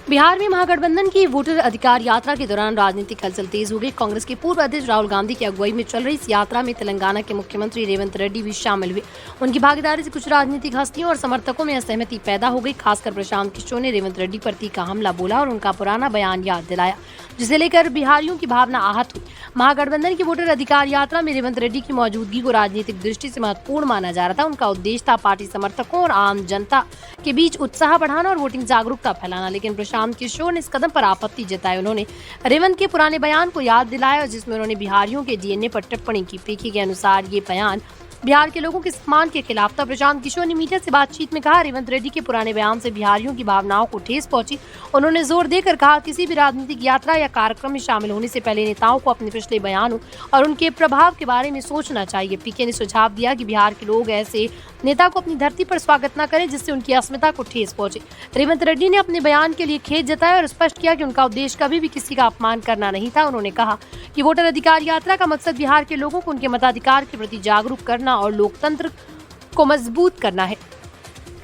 बिहार में महागठबंधन की वोटर अधिकार यात्रा के दौरान राजनीतिक हलचल तेज हो गई। कांग्रेस के पूर्व अध्यक्ष राहुल गांधी की अगुवाई में चल रही इस यात्रा में तेलंगाना के मुख्यमंत्री रेवंत रेड्डी भी शामिल हुए। उनकी भागीदारी से कुछ राजनीतिक हस्तियों और समर्थकों में असहमति पैदा हो गई। खासकर प्रशांत किशोर ने रेवंत रेड्डी पर तीखा हमला बोला और उनका पुराना बयान याद दिलाया, जिसे लेकर बिहारियों की भावना आहत हुई। महागठबंधन की वोटर अधिकार यात्रा में रेवंत रेड्डी की मौजूदगी को राजनीतिक दृष्टि से महत्वपूर्ण माना जा रहा था। उनका उद्देश्य था पार्टी समर्थकों और आम जनता के बीच उत्साह बढ़ाना और वोटिंग जागरूकता फैलाना। लेकिन प्रशांत किशोर ने इस कदम पर आपत्ति जताई। उन्होंने रेवंत के पुराने बयान को याद दिलाया, जिसमें उन्होंने बिहारियों के डीएनए पर टिप्पणी की। पीके के अनुसार ये बयान बिहार के लोगों के सम्मान के खिलाफ था। प्रशांत किशोर ने मीडिया से बातचीत में कहा, रेवंत रेड्डी के पुराने बयान से बिहारियों की भावनाओं को ठेस पहुंची। उन्होंने जोर देकर कहा, किसी भी राजनीतिक यात्रा या कार्यक्रम में शामिल होने से पहले नेताओं को अपने पिछले बयानों और उनके प्रभाव के बारे में सोचना चाहिए। पीके ने सुझाव दिया कि बिहार के लोग ऐसे नेता को अपनी धरती पर स्वागत न करें जिससे उनकी अस्मिता को ठेस पहुंचे। रेवंत रेड्डी ने अपने बयान के लिए खेद जताया और स्पष्ट किया कि उनका उद्देश्य कभी भी किसी का अपमान करना नहीं था। उन्होंने कहा कि वोटर अधिकार यात्रा का मकसद बिहार के लोगों को उनके मताधिकार के प्रति जागरूक करना और लोकतंत्र को मजबूत करना है।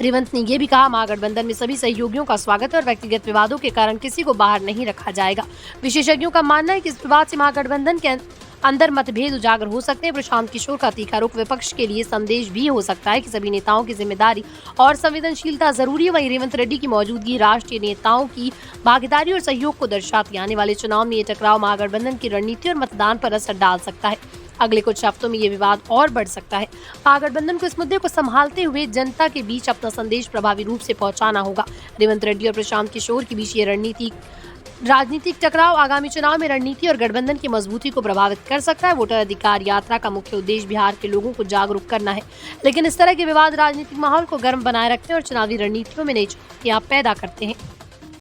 रेवंत ने यह भी कहा, महागठबंधन में सभी सहयोगियों का स्वागत है और व्यक्तिगत विवादों के कारण किसी को बाहर नहीं रखा जाएगा। विशेषज्ञों का मानना है कि इस विवाद से महागठबंधन के अंदर मतभेद उजागर हो सकते हैं। प्रशांत किशोर का तीखा रुख विपक्ष के लिए संदेश भी हो सकता है कि सभी नेताओं की जिम्मेदारी और संवेदनशीलता जरूरी है। वहीं रेवंत रेड्डी की मौजूदगी राष्ट्रीय नेताओं की भागीदारी और सहयोग को दर्शाती। आने वाले चुनाव में ये टकराव महागठबंधन की रणनीति और मतदान पर असर डाल सकता है। अगले कुछ हफ्तों में ये विवाद और बढ़ सकता है। महागठबंधन को इस मुद्दे को संभालते हुए जनता के बीच अपना संदेश प्रभावी रूप से पहुंचाना होगा। रेवंत रेड्डी और प्रशांत किशोर के बीच ये राजनीतिक टकराव आगामी चुनाव में रणनीति और गठबंधन की मजबूती को प्रभावित कर सकता है। वोटर अधिकार यात्रा का मुख्य उद्देश्य बिहार के लोगों को जागरूक करना है, लेकिन इस तरह के विवाद राजनीतिक माहौल को गर्म बनाए रखते हैं और चुनावी रणनीतियों में नई चुनौतियां पैदा करते हैं।